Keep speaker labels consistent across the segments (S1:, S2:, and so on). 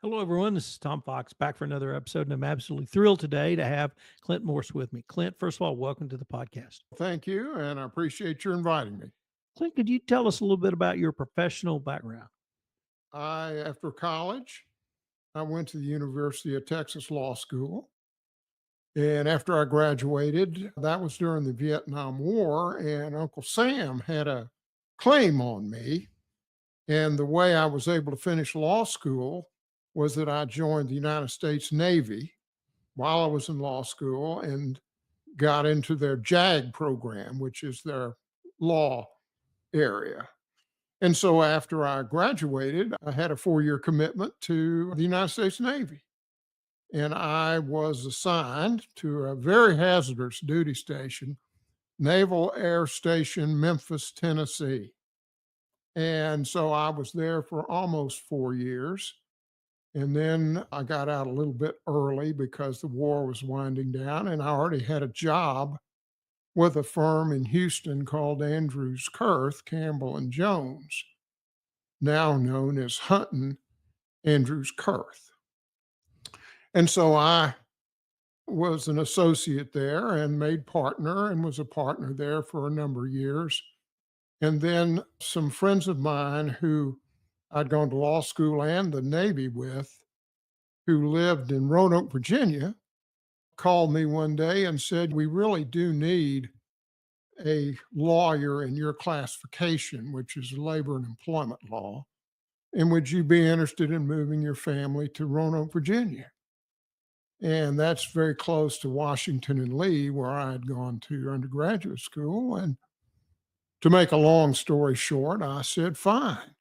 S1: Hello, everyone. This is Tom Fox back for another episode, and I'm absolutely thrilled today to have Clint Morse with me. Clint, first of all, welcome to the podcast.
S2: Thank you, and I appreciate you inviting me.
S1: Clint, could you tell us a little bit about your professional background?
S2: After college, I went to the University of Texas Law School. And after I graduated, that was during the Vietnam War, and Uncle Sam had a claim on me. And the way I was able to finish law school was that I joined the United States Navy while I was in law school and got into their JAG program, which is their law area. And so after I graduated, I had a 4-year commitment to the United States Navy. And I was assigned to a very hazardous duty station, Naval Air Station, Memphis, Tennessee. And so I was there for almost 4 years. And then I got out a little bit early because the war was winding down, and I already had a job with a firm in Houston called Andrews Kurth, Campbell and Jones, now known as Hunton Andrews Kurth. And so I was an associate there and made partner and was a partner there for a number of years. And then some friends of mine who I'd gone to law school and the Navy with, who lived in Roanoke, Virginia, called me one day and said, "We really do need a lawyer in your classification, which is labor and employment law. And would you be interested in moving your family to Roanoke, Virginia?" And that's very close to Washington and Lee, where I had gone to undergraduate school. And to make a long story short, I said, fine.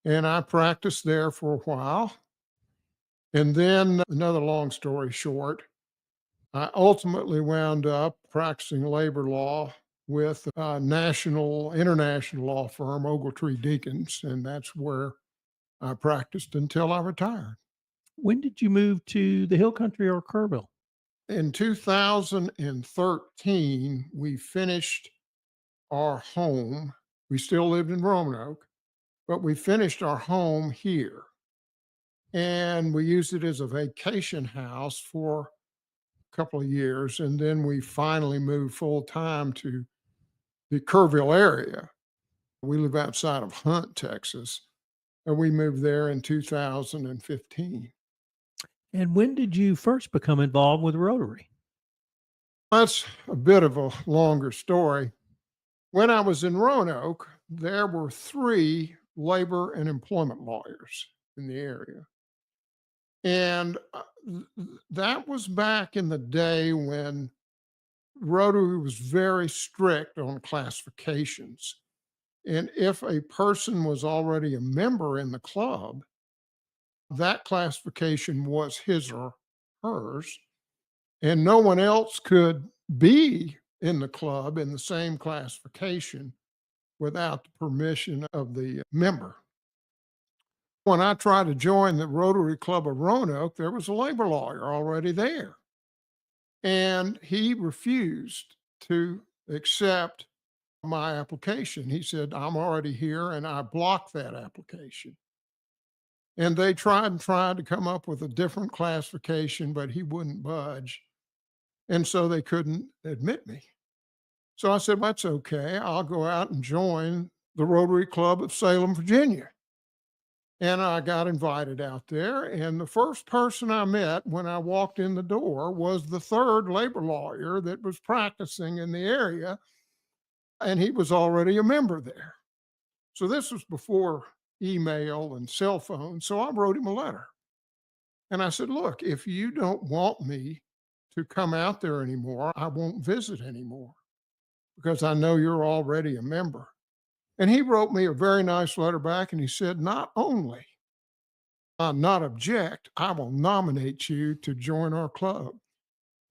S2: And I practiced there for a while. And then, another long story short, I ultimately wound up practicing labor law with a international law firm, Ogletree Deakins, and that's where I practiced until I retired.
S1: When did you move to the Hill Country or Kerrville?
S2: In 2013, we finished our home. We still lived in Roanoke, but we finished our home here. And we used it as a vacation house for a couple of years. And then we finally moved full time to the Kerrville area. We live outside of Hunt, Texas, and we moved there in 2015.
S1: And when did you first become involved with Rotary?
S2: That's a bit of a longer story. When I was in Roanoke, there were 3 labor and employment lawyers in the area. And that was back in the day when Rotary was very strict on classifications. And if a person was already a member in the club, that classification was his or hers, and no one else could be in the club in the same classification without the permission of the member. When I tried to join the Rotary Club of Roanoke, there was a labor lawyer already there, and he refused to accept my application. He said, "I'm already here," and I blocked that application. And they tried to come up with a different classification, but he wouldn't budge. And so they couldn't admit me. So I said, "That's okay. I'll go out and join the Rotary Club of Salem, Virginia." And I got invited out there. And the first person I met when I walked in the door was the 3rd labor lawyer that was practicing in the area. And he was already a member there. So this was before email and cell phone. So I wrote him a letter. And I said, "Look, if you don't want me to come out there anymore, I won't visit anymore because I know you're already a member." And he wrote me a very nice letter back, and he said, "Not only not object, I will nominate you to join our club."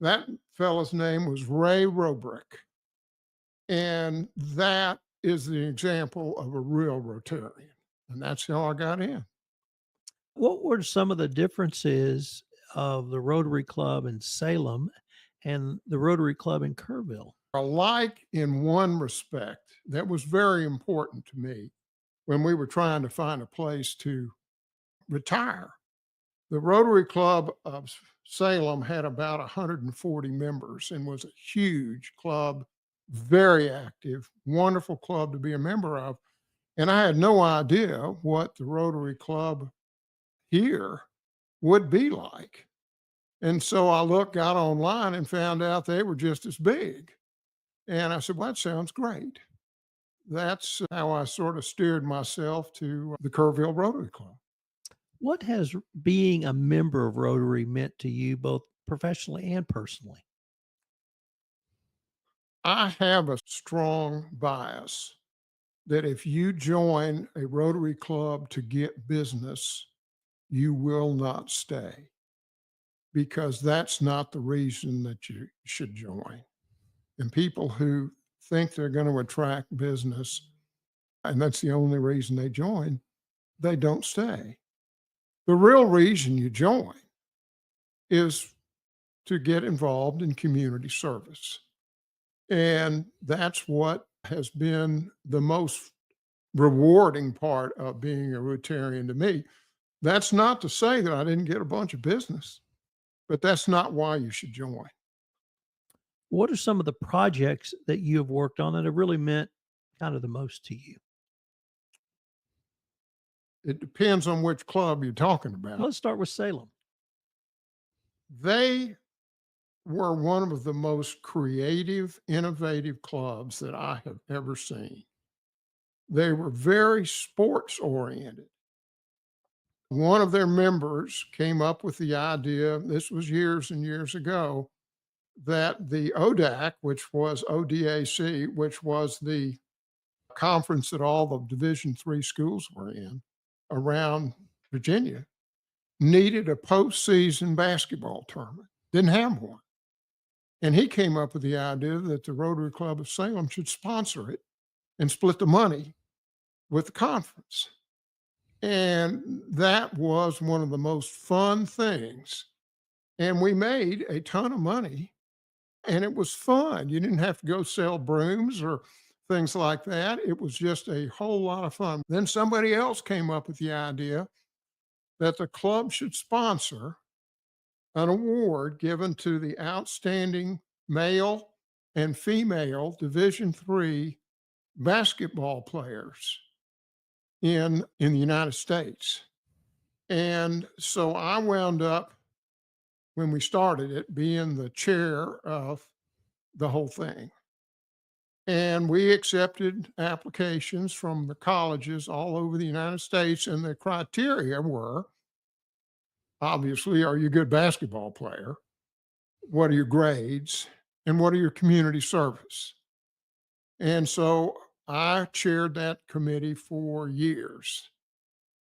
S2: That fellow's name was Ray Robrick. And that is the example of a real Rotarian. And that's how I got in.
S1: What were some of the differences of the Rotary Club in Salem and the Rotary Club in Kerrville?
S2: Alike in one respect that was very important to me when we were trying to find a place to retire. The Rotary Club of Salem had about 140 members and was a huge club, very active, wonderful club to be a member of. And I had no idea what the Rotary Club here would be like. And so I got online and found out they were just as big. And I said, well, that sounds great. That's how I sort of steered myself to the Kerrville Rotary Club.
S1: What has being a member of Rotary meant to you both professionally and personally?
S2: I have a strong bias that if you join a Rotary Club to get business, you will not stay because that's not the reason that you should join. And people who think they're going to attract business and that's the only reason they join, they don't stay. The real reason you join is to get involved in community service. And that's what has been the most rewarding part of being a Rotarian to me. That's not to say that I didn't get a bunch of business, but that's not why you should join.
S1: What are some of the projects that you have worked on that have really meant kind of the most to you?
S2: It depends on which club you're talking about.
S1: Let's start with Salem.
S2: They were one of the most creative, innovative clubs that I have ever seen. They were very sports oriented. One of their members came up with the idea, this was years and years ago, that the ODAC, which was ODAC, which was the conference that all the Division III schools were in around Virginia, needed a postseason basketball tournament. Didn't have one. And he came up with the idea that the Rotary Club of Salem should sponsor it and split the money with the conference. And that was one of the most fun things. And we made a ton of money and it was fun. You didn't have to go sell brooms or things like that. It was just a whole lot of fun. Then somebody else came up with the idea that the club should sponsor an award given to the outstanding male and female Division III basketball players in the United States. And so I wound up, when we started it, being the chair of the whole thing. And we accepted applications from the colleges all over the United States. And the criteria were obviously, are you a good basketball player? What are your grades? And what are your community service? And so I chaired that committee for years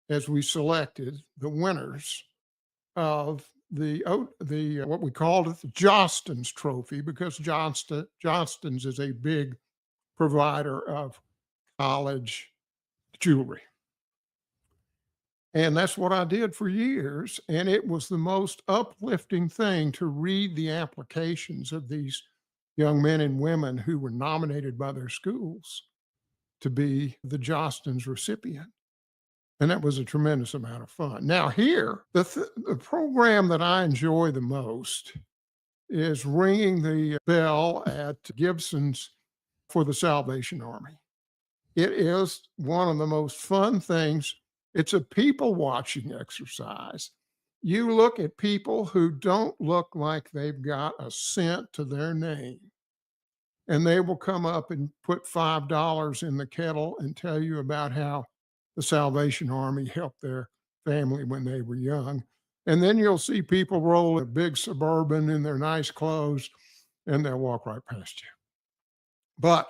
S2: as we selected the winners of the what we called it the Johnston's Trophy because Johnston's is a big provider of college jewelry. And that's what I did for years. And it was the most uplifting thing to read the applications of these young men and women who were nominated by their schools to be the Johnston's recipient. And that was a tremendous amount of fun. Now, here, the program that I enjoy the most is ringing the bell at Gibson's for the Salvation Army. It is one of the most fun things. It's a people watching exercise. You look at people who don't look like they've got a cent to their name, and they will come up and put $5 in the kettle and tell you about how the Salvation Army helped their family when they were young. And then you'll see people roll a big Suburban in their nice clothes, and they'll walk right past you. But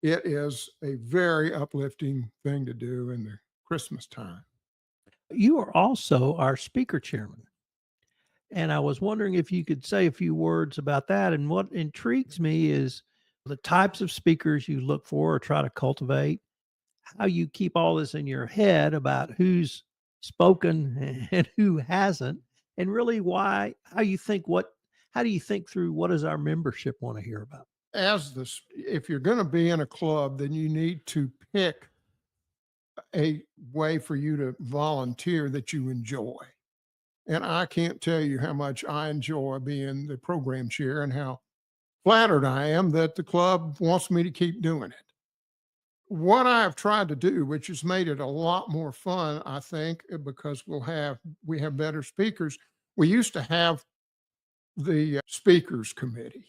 S2: it is a very uplifting thing to do in the Christmas time.
S1: You are also our speaker chairman. And I was wondering if you could say a few words about that. And what intrigues me is the types of speakers you look for or try to cultivate, how you keep all this in your head about who's spoken and who hasn't, and really how do you think through what does our membership want to hear about?
S2: If you're going to be in a club, then you need to pick a way for you to volunteer that you enjoy. And I can't tell you how much I enjoy being the program chair and how flattered I am that the club wants me to keep doing it. What I've tried to do, which has made it a lot more fun, I think, because we have better speakers. We used to have the speakers committee,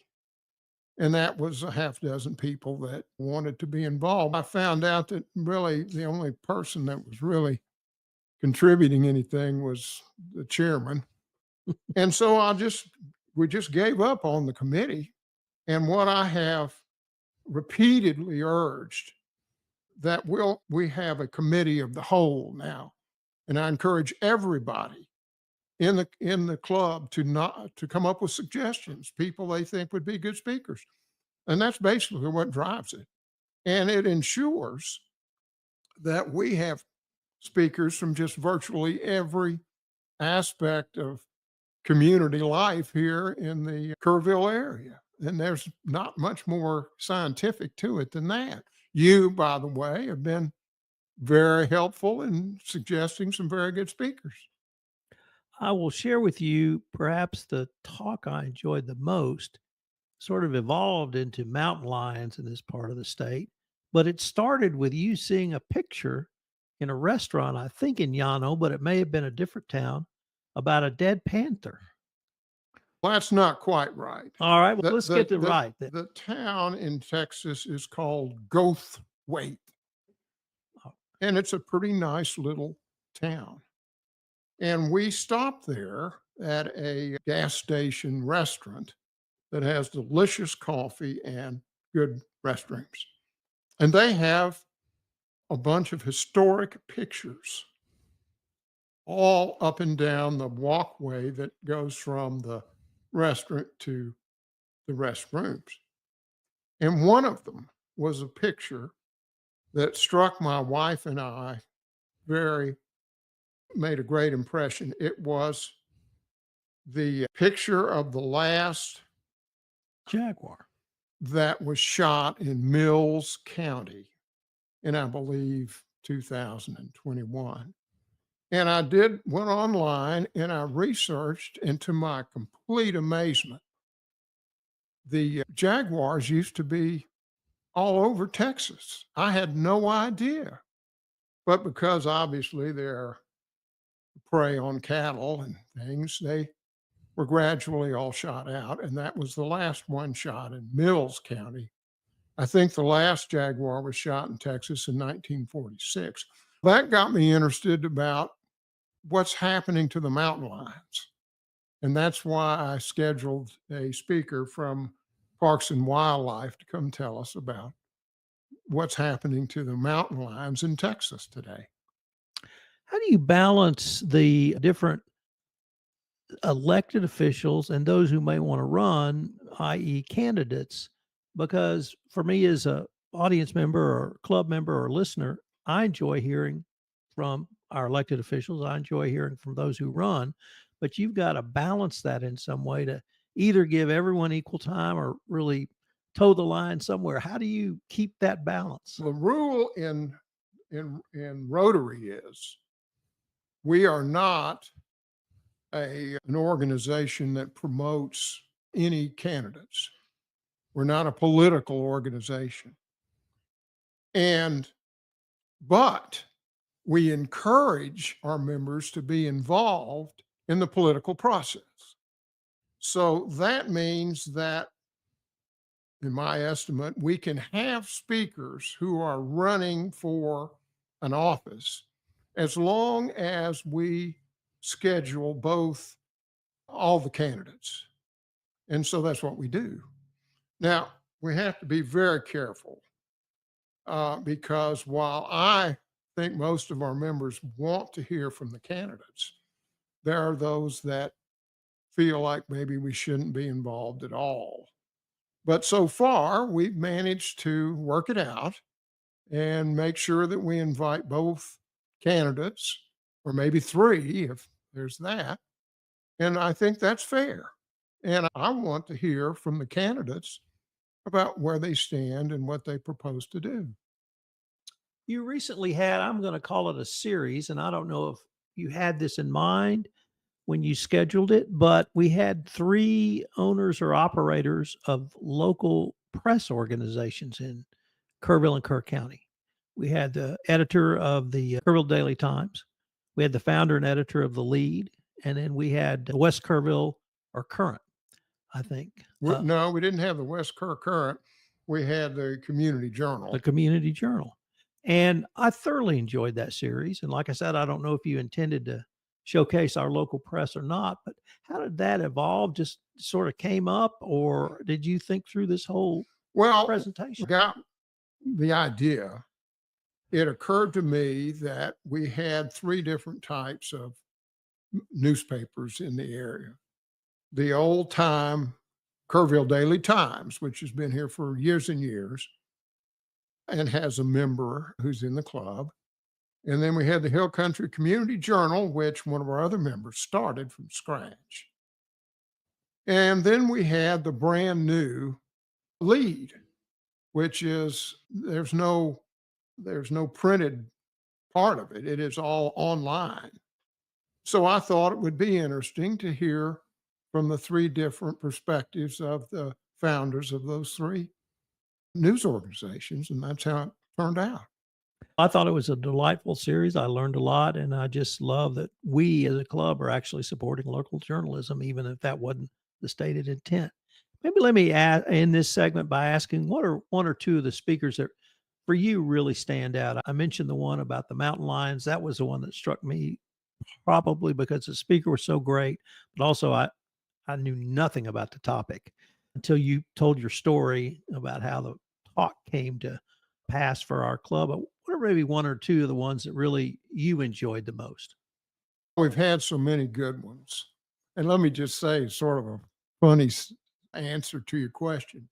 S2: and that was a half dozen people that wanted to be involved. I found out that really the only person that was really contributing anything was the chairman. And so we just gave up on the committee. And what I have repeatedly urged that we have a committee of the whole now. And I encourage everybody in the club to come up with suggestions, people they think would be good speakers. And that's basically what drives it. And it ensures that we have speakers from just virtually every aspect of community life here in the Kerrville area. And there's not much more scientific to it than that. You, by the way, have been very helpful in suggesting some very good speakers.
S1: I will share with you perhaps the talk I enjoyed the most sort of evolved into mountain lions in this part of the state, but it started with you seeing a picture in a restaurant, I think in Llano, but it may have been a different town, about a dead panther.
S2: Well, that's not quite right.
S1: All right, well,
S2: The
S1: let's
S2: the
S1: get it
S2: the
S1: right then.
S2: the town in Texas is called Gothwaite,
S1: Oh,
S2: and it's a pretty nice little town. And we stopped there at a gas station restaurant that has delicious coffee and good restrooms. And they have a bunch of historic pictures all up and down the walkway that goes from the restaurant to the restrooms. And one of them was a picture that struck my wife and I very, made a great impression. It was the picture of the last
S1: jaguar.
S2: that was shot in Mills County in, I believe, 2021. And went online and I researched, and to my complete amazement, the jaguars used to be all over Texas. I had no idea. But because obviously they're prey on cattle and things, they were gradually all shot out. And that was the last one shot in Mills County. I think the last jaguar was shot in Texas in 1946. That got me interested about what's happening to the mountain lions. And that's why I scheduled a speaker from Parks and Wildlife to come tell us about what's happening to the mountain lions in Texas today.
S1: How do you balance the different elected officials and those who may want to run, i.e., candidates? Because for me, as a audience member or club member or listener, I enjoy hearing from our elected officials. I enjoy hearing from those who run, but you've got to balance that in some way to either give everyone equal time or really toe the line somewhere. How do you keep that balance?
S2: The rule in Rotary is we are not an organization that promotes any candidates. We're not a political organization. But we encourage our members to be involved in the political process. So that means that, in my estimate, we can have speakers who are running for an office as long as we schedule both all the candidates. And so that's what we do. Now, we have to be very careful because while I think most of our members want to hear from the candidates, there are those that feel like maybe we shouldn't be involved at all. But so far, we've managed to work it out and make sure that we invite both candidates, or maybe three if there's that. And I think that's fair. And I want to hear from the candidates about where they stand and what they propose to do.
S1: You recently had, I'm going to call it a series, and I don't know if you had this in mind, when you scheduled it, but we had 3 owners or operators of local press organizations in Kerrville and Kerr County. We had the editor of the Kerrville Daily Times. We had the founder and editor of the Lead, and then we had the West Kerrville or Current, I think,
S2: No, we didn't have the West Kerr Current. We had the Community
S1: the
S2: Journal.
S1: Community Journal. And I thoroughly enjoyed that series. And like I said, I don't know if you intended to showcase our local press or not, but how did that evolve? Just sort of came up, or did you think through this whole
S2: Well,
S1: presentation?
S2: got the idea. It occurred to me that we had 3 different types of newspapers in the area. The old time Kerrville Daily Times, which has been here for years and years and has a member who's in the club. And then we had the Hill Country Community Journal, which one of our other members started from scratch. And then we had the brand new Lead, which is there's no printed part of it. It is all online. So I thought it would be interesting to hear from the 3 different perspectives of the founders of those 3 news organizations, and that's how it turned out.
S1: I thought it was a delightful series. I learned a lot, and I just love that we as a club are actually supporting local journalism, even if that wasn't the stated intent. Maybe let me end this segment by asking, what are 1 or 2 of the speakers that for you really stand out? I mentioned the one about the mountain lions. That was the one that struck me, probably because the speaker was so great, but also I knew nothing about the topic until you told your story about how the talk came to pass for our club. But what are maybe 1 or 2 of the ones that really you enjoyed the most?
S2: We've had so many good ones. And let me just say, sort of a funny answer to your question.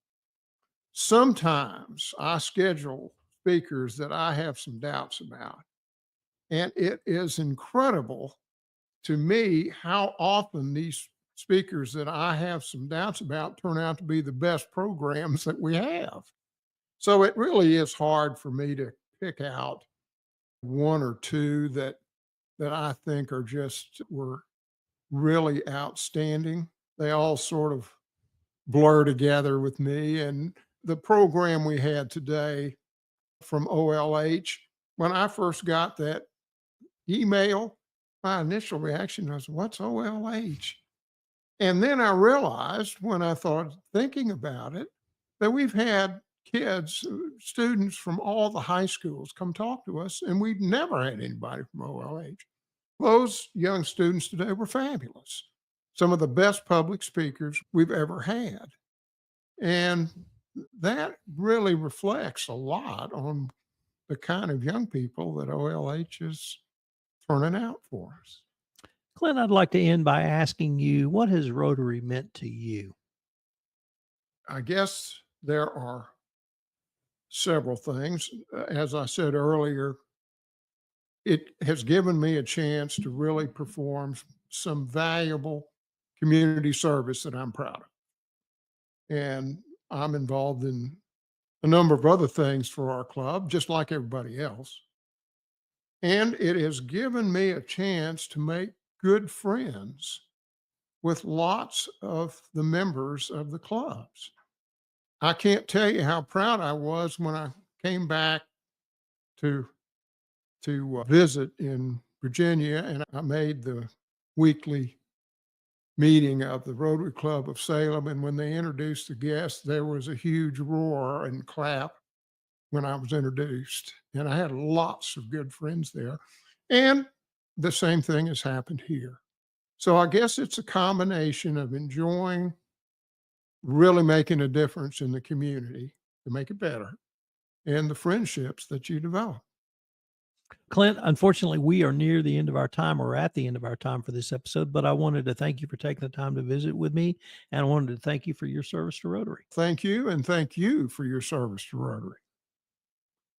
S2: Sometimes I schedule speakers that I have some doubts about. And it is incredible to me how often these speakers that I have some doubts about turn out to be the best programs that we have. So it really is hard for me to pick out 1 or 2 that I think were really outstanding. They all sort of blur together with me. And the program we had today from OLH, when I first got that email, my initial reaction was, what's OLH? And then I realized when I thought thinking about it, that we've had kids, students from all the high schools come talk to us, and we've never had anybody from OLH. Those young students today were fabulous. Some of the best public speakers we've ever had. And that really reflects a lot on the kind of young people that OLH is turning out for us.
S1: Clint, I'd like to end by asking you, what has Rotary meant to you?
S2: I guess there are several things. As I said earlier, it has given me a chance to really perform some valuable community service that I'm proud of. And I'm involved in a number of other things for our club, just like everybody else. And it has given me a chance to make good friends with lots of the members of the clubs. I can't tell you how proud I was when I came back to visit in Virginia, and I made the weekly meeting of the Rotary Club of Salem. And when they introduced the guests, there was a huge roar and clap when I was introduced. And I had lots of good friends there. And the same thing has happened here. So I guess it's a combination of enjoying really making a difference in the community to make it better and the friendships that you develop.
S1: Clint, unfortunately, we are near the end of our time, or at the end of our time for this episode, but I wanted to thank you for taking the time to visit with me, and I wanted to thank you for your service to Rotary.
S2: Thank you, and thank you for your service to Rotary.